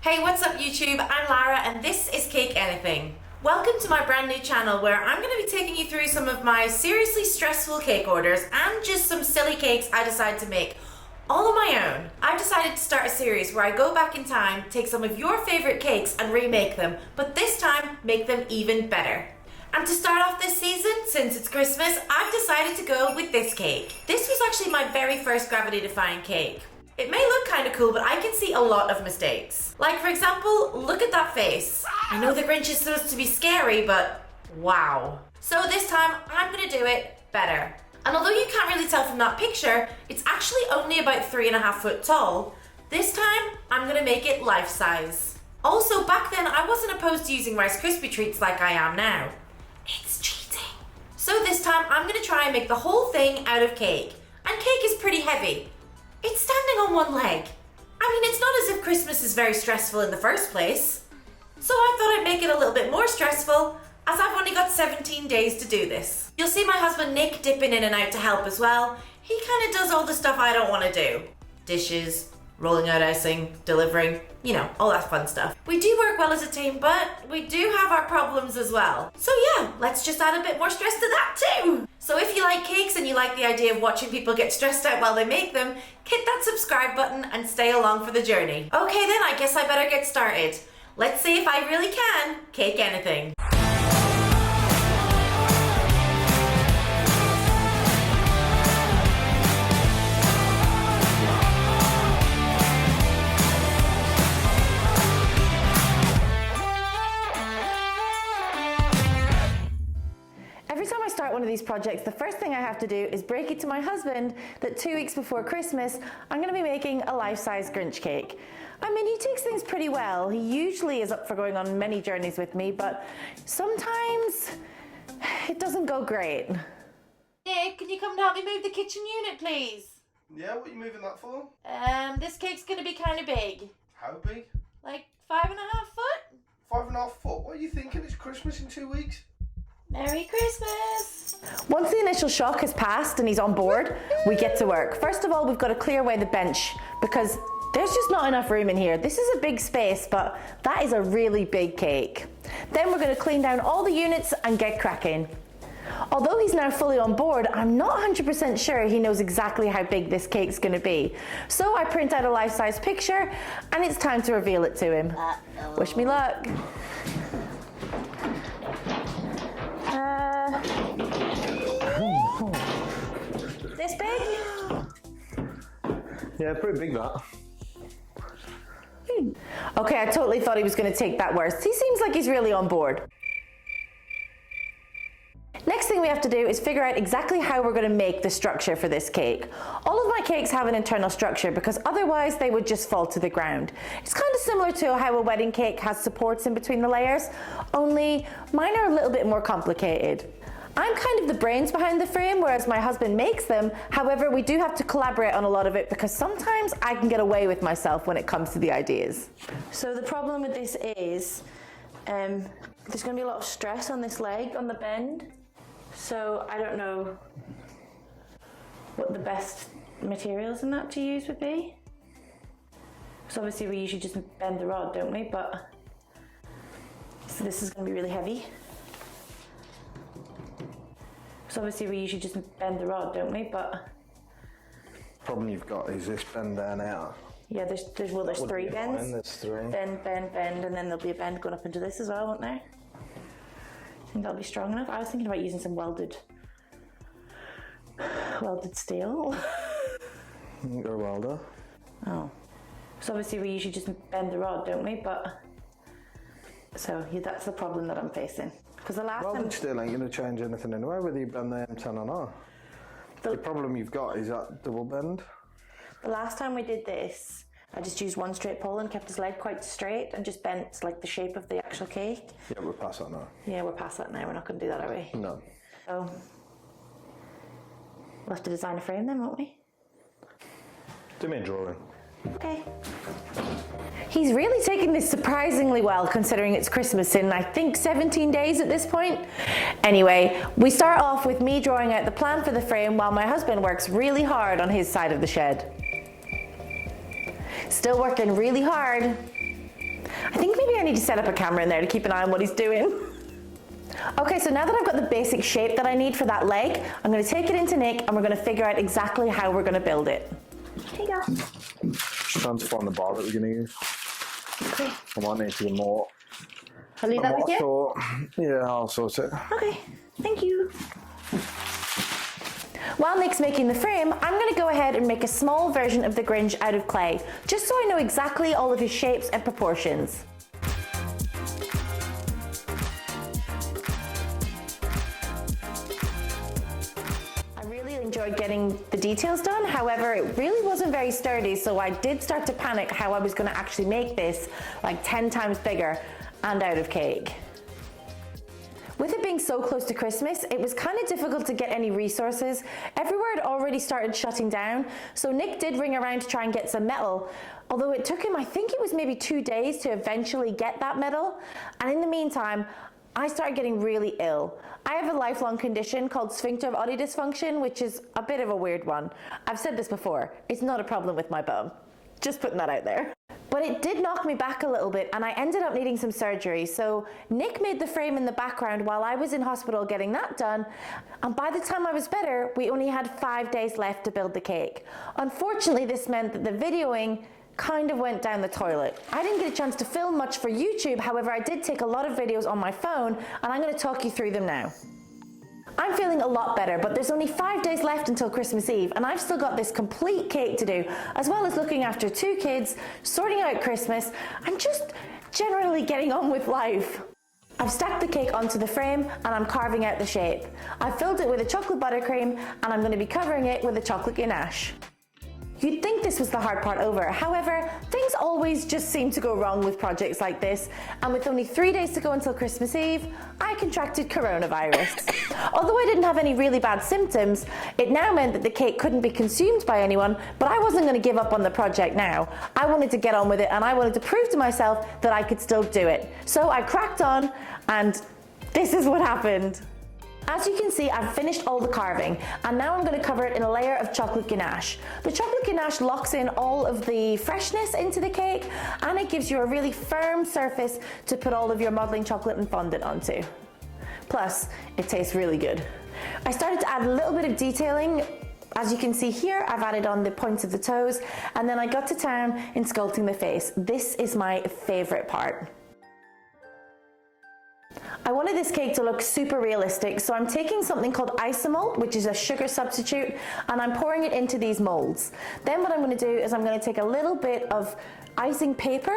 Hey, what's up YouTube? I'm Lara and this is Cake Anything. Welcome to my brand new channel where I'm going to be taking you through some of my seriously stressful cake orders and just some silly cakes I decided to make all on my own. I've decided to start a series where I go back in time, take some of your favorite cakes and remake them, but this time make them even better. And to start off this season, since it's Christmas, I've decided to go with this cake. This was actually my very first gravity-defying cake. It may look kind of cool, but I can see a lot of mistakes. Like, for example, look at that face. I know the Grinch is supposed to be scary, but wow. So this time, I'm gonna do it better. And although you can't really tell from that picture, it's actually only about 3.5 foot tall. This time, I'm gonna make it life size. Also, back then, I wasn't opposed to using Rice Krispie treats like I am now. It's cheating. So this time, I'm gonna try and make the whole thing out of cake. And cake is pretty heavy. It's standing on one leg. I mean, it's not as if Christmas is very stressful in the first place. So I thought I'd make it a little bit more stressful, as I've only got 17 days to do this. You'll see my husband Nick dipping in and out to help as well. He kind of does all the stuff I don't want to do. Dishes, rolling out icing, delivering, you know, all that fun stuff. We do work well as a team, but we do have our problems as well. So yeah, let's just add a bit more stress to that too. So if you like cakes and you like the idea of watching people get stressed out while they make them, hit that subscribe button and stay along for the journey. Okay then, I guess I better get started. Let's see if I really can cake anything. Every time I start one of these projects, the first thing I have to do is break it to my husband that 2 weeks before Christmas, I'm going to be making a life-size Grinch cake. I mean, he takes things pretty well. He usually is up for going on many journeys with me, but sometimes it doesn't go great. Nick, can you come and help me move the kitchen unit, please? Yeah, what are you moving that for? This cake's going to be kind of big. How big? Like 5.5 foot? 5.5 foot. What are you thinking? It's Christmas in 2 weeks. Merry Christmas! Once the initial shock has passed and he's on board, we get to work. First of all, we've got to clear away the bench because there's just not enough room in here. This is a big space, but that is a really big cake. Then we're going to clean down all the units and get cracking. Although he's now fully on board, I'm not 100% sure he knows exactly how big this cake's going to be. So I print out a life-size picture and it's time to reveal it to him. Wish me luck. This big? Yeah, pretty big that. Okay, I totally thought he was going to take that worse. He seems like he's really on board. Next thing we have to do is figure out exactly how we're going to make the structure for this cake. All of my cakes have an internal structure because otherwise they would just fall to the ground. It's kind of similar to how a wedding cake has supports in between the layers, only mine are a little bit more complicated. I'm kind of the brains behind the frame, whereas my husband makes them. However, we do have to collaborate on a lot of it because sometimes I can get away with myself when it comes to the ideas. So the problem with this is there's going to be a lot of stress on this leg, on the bend. So I don't know what the best materials in that to use would be. So obviously we usually just bend the rod, don't we? But so this is going to be really heavy. So obviously we usually just bend the rod, don't we? But Problem you've got is this bend down out. yeah, there's 3 bends. Fine, there's 3. Bend, bend, bend, and then there'll be a bend going up into this as well, won't there? I think that'll be strong enough. I was thinking about using some welded steel. You're a welder. Oh. So obviously we usually just bend the rod, don't we? But so yeah, that's the problem that I'm facing. Because the last time Welded steel ain't going to change anything anyway, whether you bend the M10 or not. The problem you've got is that double bend. the last time we did this, I just used one straight pole and kept his leg quite straight and just bent like the shape of the actual cake. Yeah, we're past that now. Yeah, we're past that now. We're not going to do that, are we? No. So we'll have to design a frame then, won't we? Do me a drawing. Okay. He's really taking this surprisingly well considering it's Christmas in I think 17 days at this point. Anyway, we start off with me drawing out the plan for the frame while my husband works really hard on his side of the shed. Still working really hard. need to set up a camera in there to keep an eye on what he's doing. Okay, so now that I've got the basic shape that I need for that leg, I'm going to take it into Nick and we're going to figure out exactly how we're going to build it. Here you go. Transform the bar that we're going to use. Okay. I might need to do more. I'll leave that with you? Yeah, I'll sort it. Okay, thank you. While Nick's making the frame, I'm going to go ahead and make a small version of the Grinch out of clay, just so I know exactly all of his shapes and proportions. I really enjoyed getting the details done, however, it really wasn't very sturdy, so I did start to panic how I was going to actually make this like 10 times bigger and out of cake. With it being so close to Christmas, it was kind of difficult to get any resources. Everywhere had already started shutting down, so Nick did ring around to try and get some metal, although it took him, I think it was maybe 2 days to eventually get that metal. And in the meantime, I started getting really ill. I have a lifelong condition called sphincter of Oddi dysfunction, which is a bit of a weird one. I've said this before, it's not a problem with my bum. Just putting that out there. But it did knock me back a little bit and I ended up needing some surgery. So Nick made the frame in the background while I was in hospital getting that done. And by the time I was better, we only had 5 days left to build the cake. Unfortunately, this meant that the videoing kind of went down the toilet. I didn't get a chance to film much for YouTube. However, I did take a lot of videos on my phone and I'm going to talk you through them now. I'm feeling a lot better, but there's only 5 days left until Christmas Eve, and I've still got this complete cake to do, as well as looking after 2 kids, sorting out Christmas, and just generally getting on with life. I've stacked the cake onto the frame, and I'm carving out the shape. I've filled it with a chocolate buttercream, and I'm going to be covering it with a chocolate ganache. You'd think this was the hard part over. However, things always just seem to go wrong with projects like this, and with only 3 days to go until Christmas Eve, I contracted coronavirus. Although I didn't have any really bad symptoms, it now meant that the cake couldn't be consumed by anyone, but I wasn't going to give up on the project now. I wanted to get on with it, and I wanted to prove to myself that I could still do it. So I cracked on, and this is what happened. As you can see, I've finished all the carving, and now I'm going to cover it in a layer of chocolate ganache. The chocolate ganache locks in all of the freshness into the cake, and it gives you a really firm surface to put all of your modeling chocolate and fondant onto. Plus, it tastes really good. I started to add a little bit of detailing. As you can see here, I've added on the points of the toes, and then I got to town in sculpting the face. This is my favorite part. I wanted this cake to look super realistic, so I'm taking something called isomalt, which is a sugar substitute, and I'm pouring it into these molds. Then what I'm going to do is I'm going to take a little bit of icing paper,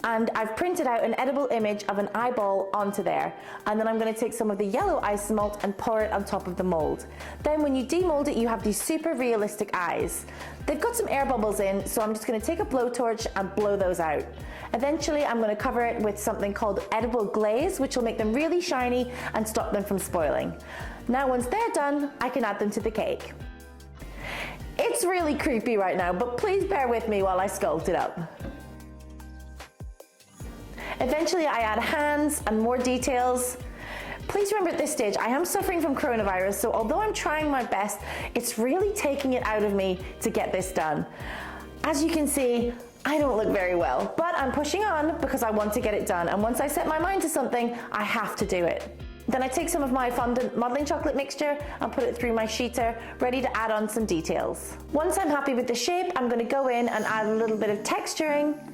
and I've printed out an edible image of an eyeball onto there. And then I'm going to take some of the yellow isomalt and pour it on top of the mold. Then when you demold it, you have these super realistic eyes. They've got some air bubbles in, so I'm just going to take a blowtorch and blow those out. Eventually, I'm going to cover it with something called edible glaze, which will make them really shiny and stop them from spoiling. Now, once they're done, I can add them to the cake. It's really creepy right now, but please bear with me while I sculpt it up. Eventually, I add hands and more details. Please remember at this stage, I am suffering from coronavirus, so although I'm trying my best, it's really taking it out of me to get this done. As you can see, I don't look very well, but I'm pushing on because I want to get it done, and once I set my mind to something, I have to do it. Then I take some of my fondant modeling chocolate mixture and put it through my sheeter, ready to add on some details. Once I'm happy with the shape, I'm going to go in and add a little bit of texturing.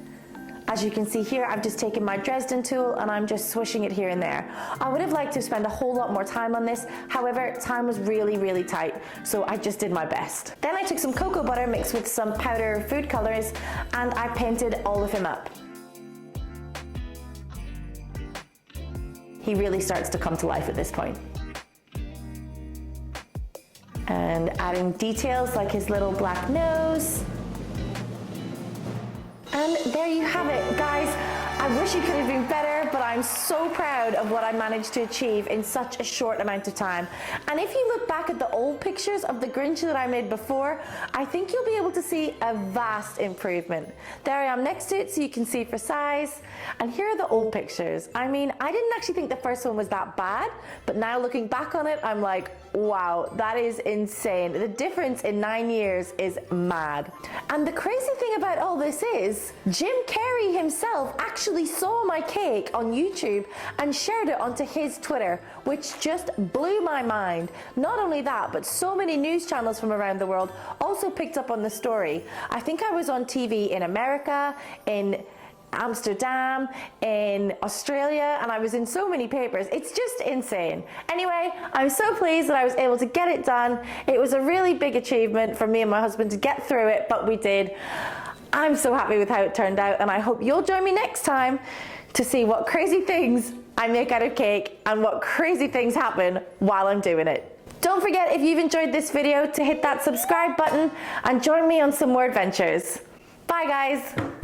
As you can see here, I've just taken my Dresden tool and I'm just swishing it here and there. I would have liked to spend a whole lot more time on this, however, time was really tight, so I just did my best. Then I took some cocoa butter mixed with some powder food colors and I painted all of him up. He really starts to come to life at this point. And adding details like his little black nose. And there you have it, guys. I wish it could have been better, but I'm so proud of what I managed to achieve in such a short amount of time. And if you look back at the old pictures of the Grinch that I made before, I think you'll be able to see a vast improvement. There I am next to it so you can see for size. And here are the old pictures. I mean, I didn't actually think the first one was that bad, but now looking back on it, I'm like, wow, that is insane. The difference in 9 years is mad. And the crazy thing about all this is, Jim Carrey himself actually actually saw my cake on YouTube and shared it onto his Twitter, which just blew my mind. Not only that, but so many news channels from around the world also picked up on the story. I think I was on TV in America, in Amsterdam, in Australia, and I was in so many papers. It's just insane. Anyway, I'm so pleased that I was able to get it done. It was a really big achievement for me and my husband to get through it, but we did. I'm so happy with how it turned out, and I hope you'll join me next time to see what crazy things I make out of cake and what crazy things happen while I'm doing it. Don't forget, if you've enjoyed this video, to hit that subscribe button and join me on some more adventures. Bye guys.